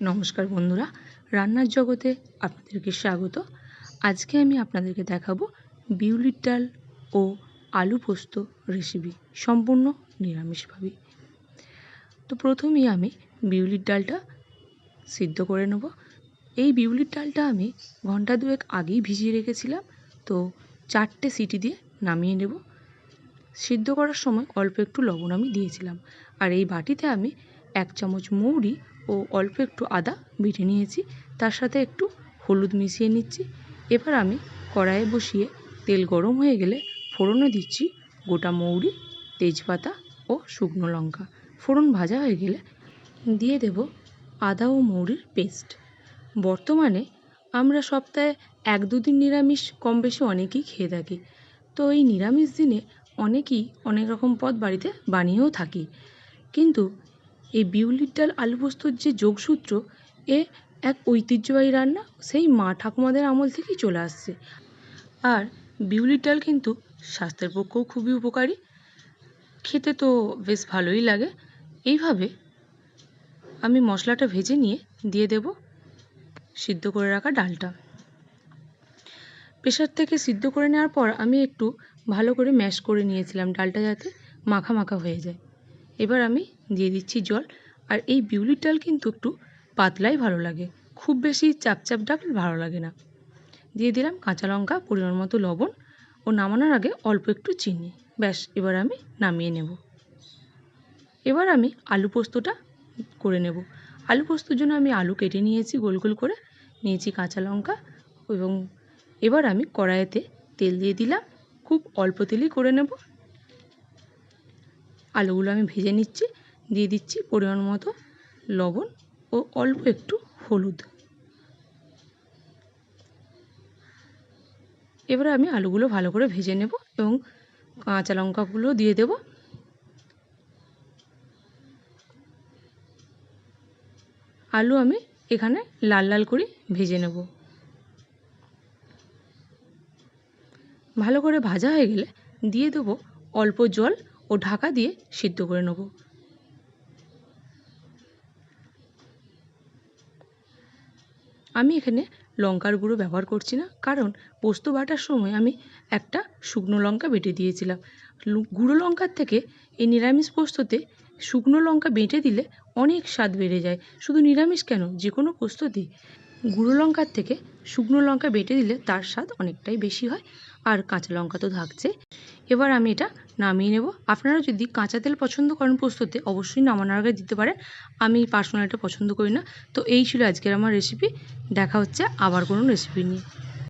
নমস্কার বন্ধুরা, রান্নার জগতে আপনাদেরকে স্বাগত। আজকে আমি আপনাদেরকে দেখাবো বিউলির ডাল ও আলু পোস্ত রেসিপি, সম্পূর্ণ নিরামিষভাবে। তো প্রথমেই আমি বিউলির ডালটা সিদ্ধ করে নেব। এই বিউলির ডালটা আমি ঘন্টা দুয়েক আগেই ভিজিয়ে রেখেছিলাম, তো 4টে সিটি দিয়ে নামিয়ে নেব। সিদ্ধ করার সময় অল্প একটু লবণ আমি দিয়েছিলাম। আর এই বাটিতে আমি 1 চামচ মৌরি ও অল্প একটু আদা বেটে নিয়েছি, তার সাথে একটু হলুদ মিশিয়ে নিচ্ছি। এবার আমি কড়াইয়ে বসিয়ে তেল গরম হয়ে গেলে ফোড়নে দিচ্ছি গোটা মৌরি, তেজপাতা ও শুকনো লঙ্কা। ফোড়ন ভাজা হয়ে গেলে দিয়ে দেব আদা ও মৌরির পেস্ট। বর্তমানে আমরা সপ্তাহে 1-2 দিন নিরামিষ কম বেশি অনেকেই খেয়ে থাকি। তো এই নিরামিষ দিনে অনেকেই অনেক রকম পদ বাড়িতে বানিয়েও থাকি, কিন্তু এই বিউলির ডাল আলু পোস্তর যে যোগসূত্র, এ এক ঐতিহ্যবাহী রান্না, সেই মা ঠাকুমাদের আমল থেকেই চলে আসছে। আর বিউলির ডাল কিন্তু স্বাস্থ্যের পক্ষেও খুবই উপকারী, খেতে তো বেশ ভালোই লাগে। এইভাবে আমি মশলাটা ভেজে নিয়ে দিয়ে দেব সিদ্ধ করে রাখা ডালটা। প্রেসার থেকে সিদ্ধ করে নেওয়ার পর আমি একটু ভালো করে ম্যাশ করে নিয়েছিলাম ডালটা, যাতে মাখা মাখা হয়ে যায়। এবার আমি দিয়ে দিচ্ছি জল। আর এই বিউলির ডাল কিন্তু একটু পাতলাই ভালো লাগে, খুব বেশি চাপচাপ ডাল ভালো লাগে না। দিয়ে দিলাম কাঁচা লঙ্কা, পরিমাণ মতো লবণ ও নামানোর আগে অল্প একটু চিনি। ব্যাস, এবার আমি নামিয়ে নেব। এবার আমি আলু পোস্তটা করে নেব। আলু পোস্তর জন্য আমি আলু কেটে নিয়েছি, গোল গোল করে নিয়েছি, কাঁচা লঙ্কা, এবং এবার আমি কড়াইতে তেল দিয়ে দিলাম। খুব অল্প তেলই করে নেব। আলুগুলো আমি ভেজে নিচ্ছি। দিয়ে দিচ্ছি পরিমাণ মতো লবণ ও অল্প একটু হলুদ। এবারে আমি আলুগুলো ভালো করে ভেজে নেব এবং কাঁচা লঙ্কাগুলো দিয়ে দেব। আলু আমি এখানে লাল লাল করে ভেজে নেব। ভালো করে ভাজা হয়ে গেলে দিয়ে দেব অল্প জল ও ঢাকা দিয়ে সিদ্ধ করে নেব। আমি এখানে লঙ্কার গুঁড়ো ব্যবহার করছি না, কারণ পোস্ত বাটার সময় আমি একটা শুকনো লঙ্কা বেটে দিয়েছিলাম। গুঁড়ো লঙ্কার থেকে এই নিরামিষ পোস্ততে শুকনো লঙ্কা বেটে দিলে অনেক স্বাদ বেড়ে যায়। শুধু নিরামিষ কেন, যে কোনো পোস্ততেই গুঁড়ো লঙ্কার থেকে শুকনো লঙ্কা বেটে দিলে তার স্বাদ অনেকটাই বেশি হয়। আর কাঁচা লঙ্কা তো থাকছে। এবার আমি এটা নামিয়ে নেব। আপনারা যদি কাঁচা তেল পছন্দ করেন পোস্ততে, অবশ্যই নামানোর আগে দিতে পারেন। আমি পার্সোনালি এটা পছন্দ করি না। তো এই ছিল আজকের আমার রেসিপি। দেখা হচ্ছে আবার কোনো রেসিপি নিয়ে।